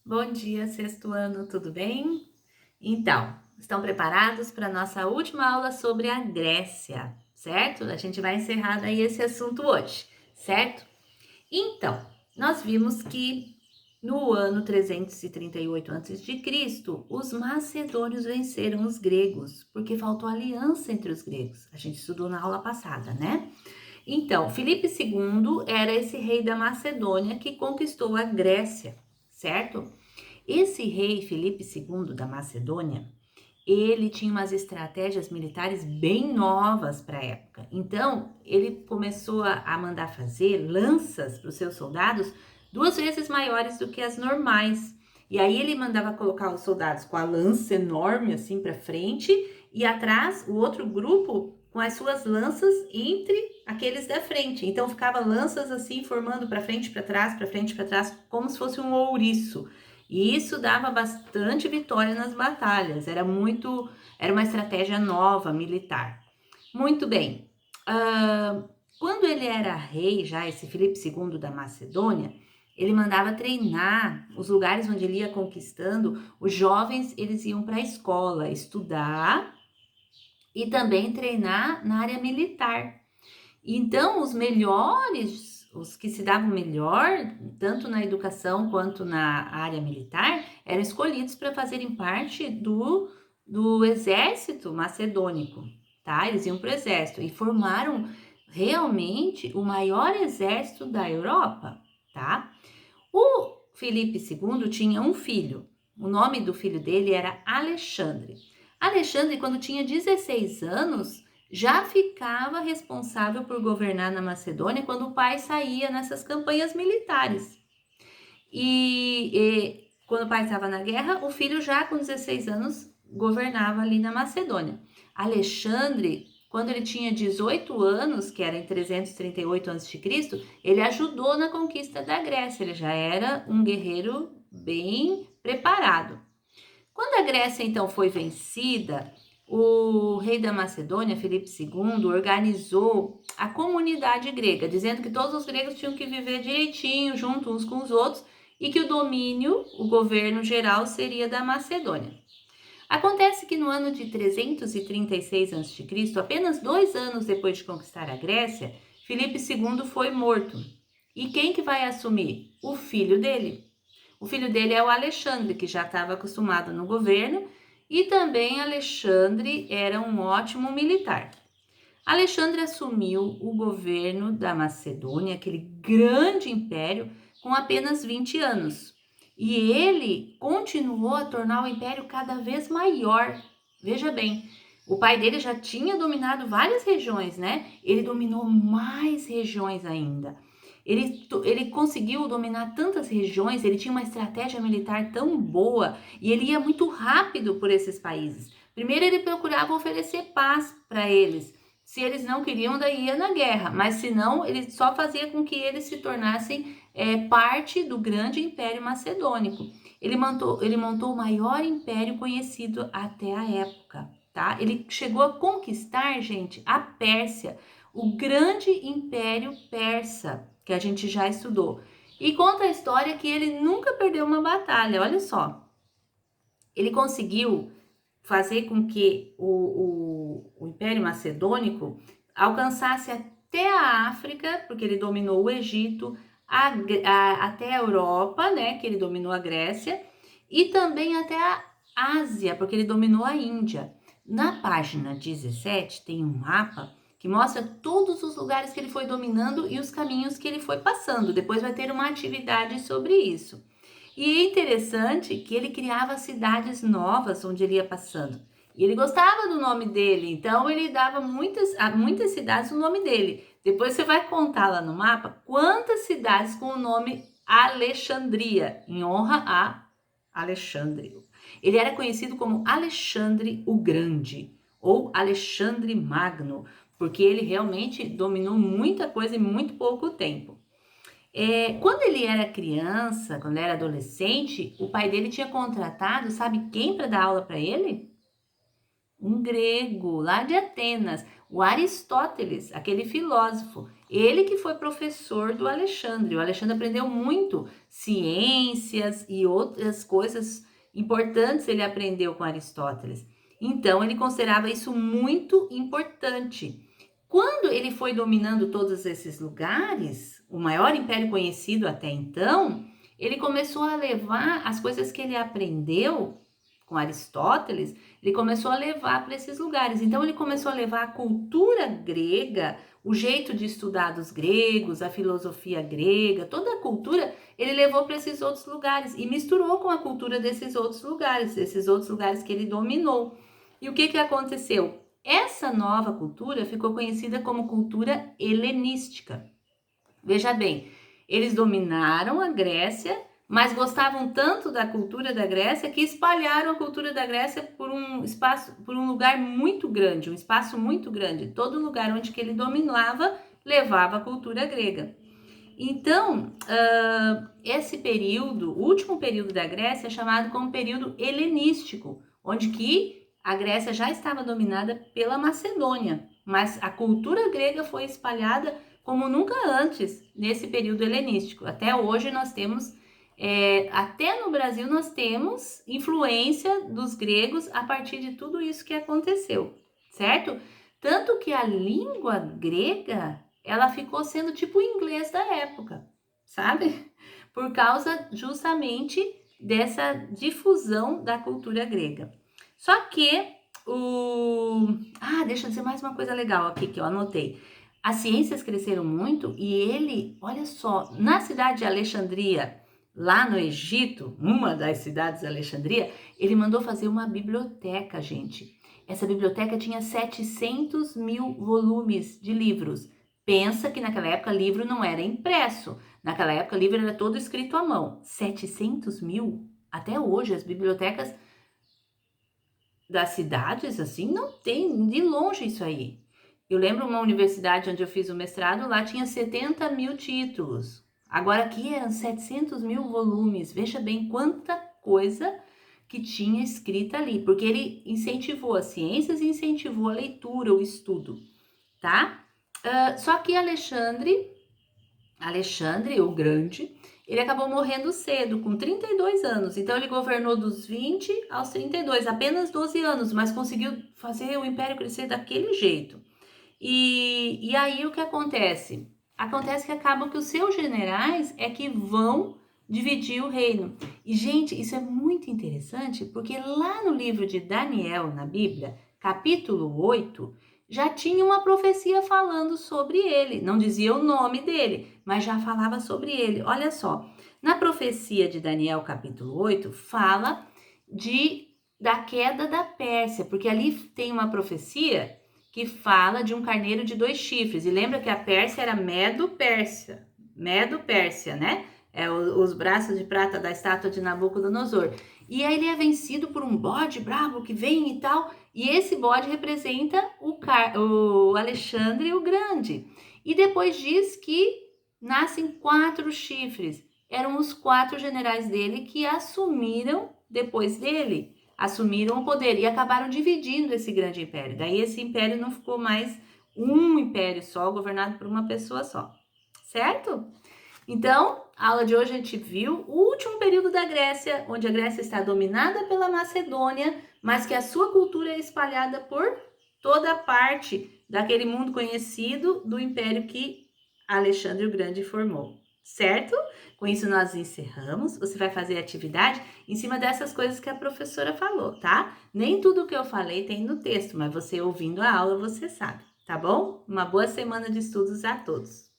Bom dia, sexto ano, tudo bem? Então, estão preparados para a nossa última aula sobre a Grécia, certo? A gente vai encerrar aí esse assunto hoje, certo? Então, nós vimos que no ano 338 a.C., os macedônios venceram os gregos, porque faltou aliança entre os gregos. A gente estudou na aula passada, né? Então, Filipe II era esse rei da Macedônia que conquistou a Grécia, certo? Esse rei Filipe II da Macedônia, ele tinha umas estratégias militares bem novas para a época. Então, ele começou a mandar fazer lanças para os seus soldados 2 vezes maiores do que as normais. E aí ele mandava colocar os soldados com a lança enorme assim para frente e atrás o outro grupo com as suas lanças entre aqueles da frente. Então ficava lanças assim formando para frente, para frente, para trás, como se fosse um ouriço. E isso dava bastante vitória nas batalhas. Era uma estratégia nova militar. Muito bem. Quando ele era rei, já esse Filipe II da Macedônia, ele mandava treinar os lugares onde ele ia conquistando. Os jovens eles iam para a escola estudar e também treinar na área militar. Então, os melhores, os que se davam melhor, tanto na educação quanto na área militar, eram escolhidos para fazerem parte do exército macedônico, tá? Eles iam para o exército e formaram realmente o maior exército da Europa, tá? O Filipe II tinha um filho. O nome do filho dele era Alexandre. Alexandre, quando tinha 16 anos, já ficava responsável por governar na Macedônia quando o pai saía nessas campanhas militares. E quando o pai estava na guerra, o filho já com 16 anos governava ali na Macedônia. Alexandre, quando ele tinha 18 anos, que era em 338 a.C., ele ajudou na conquista da Grécia. Ele já era um guerreiro bem preparado. Quando a Grécia então foi vencida, o rei da Macedônia, Filipe II, organizou a comunidade grega, dizendo que todos os gregos tinham que viver direitinho, junto uns com os outros, e que o domínio, o governo geral, seria da Macedônia. Acontece que no ano de 336 a.C., apenas 2 anos depois de conquistar a Grécia, Filipe II foi morto. E quem que vai assumir? O filho dele. O filho dele é o Alexandre, que já estava acostumado no governo, e também Alexandre era um ótimo militar. Alexandre assumiu o governo da Macedônia, aquele grande império, com apenas 20 anos. E ele continuou a tornar o império cada vez maior. Veja bem, o pai dele já tinha dominado várias regiões, né? Ele dominou mais regiões ainda. Ele conseguiu dominar tantas regiões, ele tinha uma estratégia militar tão boa e ele ia muito rápido por esses países. Primeiro, ele procurava oferecer paz para eles. Se eles não queriam, daí ia na guerra, mas se não, ele só fazia com que eles se tornassem parte do grande Império Macedônico. Ele montou o maior império conhecido até a época, tá? Ele chegou a conquistar, gente, a Pérsia, o grande Império Persa, que a gente já estudou. E conta a história que ele nunca perdeu uma batalha, olha só. Ele conseguiu fazer com que o Império Macedônico alcançasse até a África, porque ele dominou o Egito, até a Europa, né, que ele dominou a Grécia, e também até a Ásia, porque ele dominou a Índia. Na página 17 tem um mapa que mostra todos os lugares que ele foi dominando e os caminhos que ele foi passando. Depois vai ter uma atividade sobre isso. E é interessante que ele criava cidades novas onde ele ia passando. E ele gostava do nome dele, então ele dava muitas cidades o nome dele. Depois você vai contar lá no mapa quantas cidades com o nome Alexandria, em honra a Alexandre. Ele era conhecido como Alexandre o Grande ou Alexandre Magno, porque ele realmente dominou muita coisa em muito pouco tempo. Quando ele era criança, quando ele era adolescente, o pai dele tinha contratado, sabe quem para dar aula para ele? Um grego lá de Atenas, o Aristóteles, aquele filósofo. Ele que foi professor do Alexandre. O Alexandre aprendeu muito ciências e outras coisas importantes ele aprendeu com Aristóteles. Então, ele considerava isso muito importante. Quando ele foi dominando todos esses lugares, o maior império conhecido até então, ele começou a levar as coisas que ele aprendeu com Aristóteles, ele começou a levar para esses lugares. Então, ele começou a levar a cultura grega, o jeito de estudar dos gregos, a filosofia grega, toda a cultura, ele levou para esses outros lugares e misturou com a cultura desses outros lugares que ele dominou. E o que aconteceu? Essa nova cultura ficou conhecida como cultura helenística. Veja bem, eles dominaram a Grécia, mas gostavam tanto da cultura da Grécia que espalharam a cultura da Grécia por um lugar muito grande, um espaço muito grande. Todo lugar onde que ele dominava levava a cultura grega. Então, esse período, o último período da Grécia, é chamado como período helenístico, onde que a Grécia já estava dominada pela Macedônia, mas a cultura grega foi espalhada como nunca antes nesse período helenístico. Até hoje nós temos, até no Brasil nós temos influência dos gregos a partir de tudo isso que aconteceu, certo? Tanto que a língua grega, ela ficou sendo tipo o inglês da época, sabe? Por causa justamente dessa difusão da cultura grega. Só que deixa eu dizer mais uma coisa legal aqui que eu anotei. As ciências cresceram muito e ele, olha só, na cidade de Alexandria, lá no Egito, uma das cidades de Alexandria, ele mandou fazer uma biblioteca, gente. Essa biblioteca tinha 700 mil volumes de livros. Pensa que naquela época livro não era impresso. Naquela época livro era todo escrito à mão. 700 mil? Até hoje as bibliotecas das cidades, assim, não tem de longe isso aí. Eu lembro uma universidade onde eu fiz o mestrado, lá tinha 70 mil títulos. Agora aqui eram 700 mil volumes. Veja bem quanta coisa que tinha escrita ali, porque ele incentivou as ciências e incentivou a leitura, o estudo, tá? Só que Alexandre o Grande, ele acabou morrendo cedo, com 32 anos. Então, ele governou dos 20 aos 32, apenas 12 anos, mas conseguiu fazer o império crescer daquele jeito. E aí, o que acontece? Acontece que acabam que os seus generais é que vão dividir o reino. E, gente, isso é muito interessante, porque lá no livro de Daniel, na Bíblia, capítulo 8, já tinha uma profecia falando sobre ele. Não dizia o nome dele, mas já falava sobre ele. Olha só, na profecia de Daniel, capítulo 8, fala da queda da Pérsia, porque ali tem uma profecia que fala de um carneiro de 2 chifres. E lembra que a Pérsia era Medo-Pérsia, né? Os braços de prata da estátua de Nabucodonosor. E aí ele é vencido por um bode bravo que vem e tal. E esse bode representa o Alexandre o Grande. E depois diz que nascem 4 chifres. Eram os 4 generais dele que assumiram depois dele. Assumiram o poder e acabaram dividindo esse grande império. Daí esse império não ficou mais um império só, governado por uma pessoa só. Certo? Então, a aula de hoje a gente viu o último período da Grécia, onde a Grécia está dominada pela Macedônia, mas que a sua cultura é espalhada por toda parte daquele mundo conhecido do império que Alexandre o Grande formou, certo? Com isso nós encerramos. Você vai fazer atividade em cima dessas coisas que a professora falou, tá? Nem tudo que eu falei tem no texto, mas você ouvindo a aula você sabe, tá bom? Uma boa semana de estudos a todos!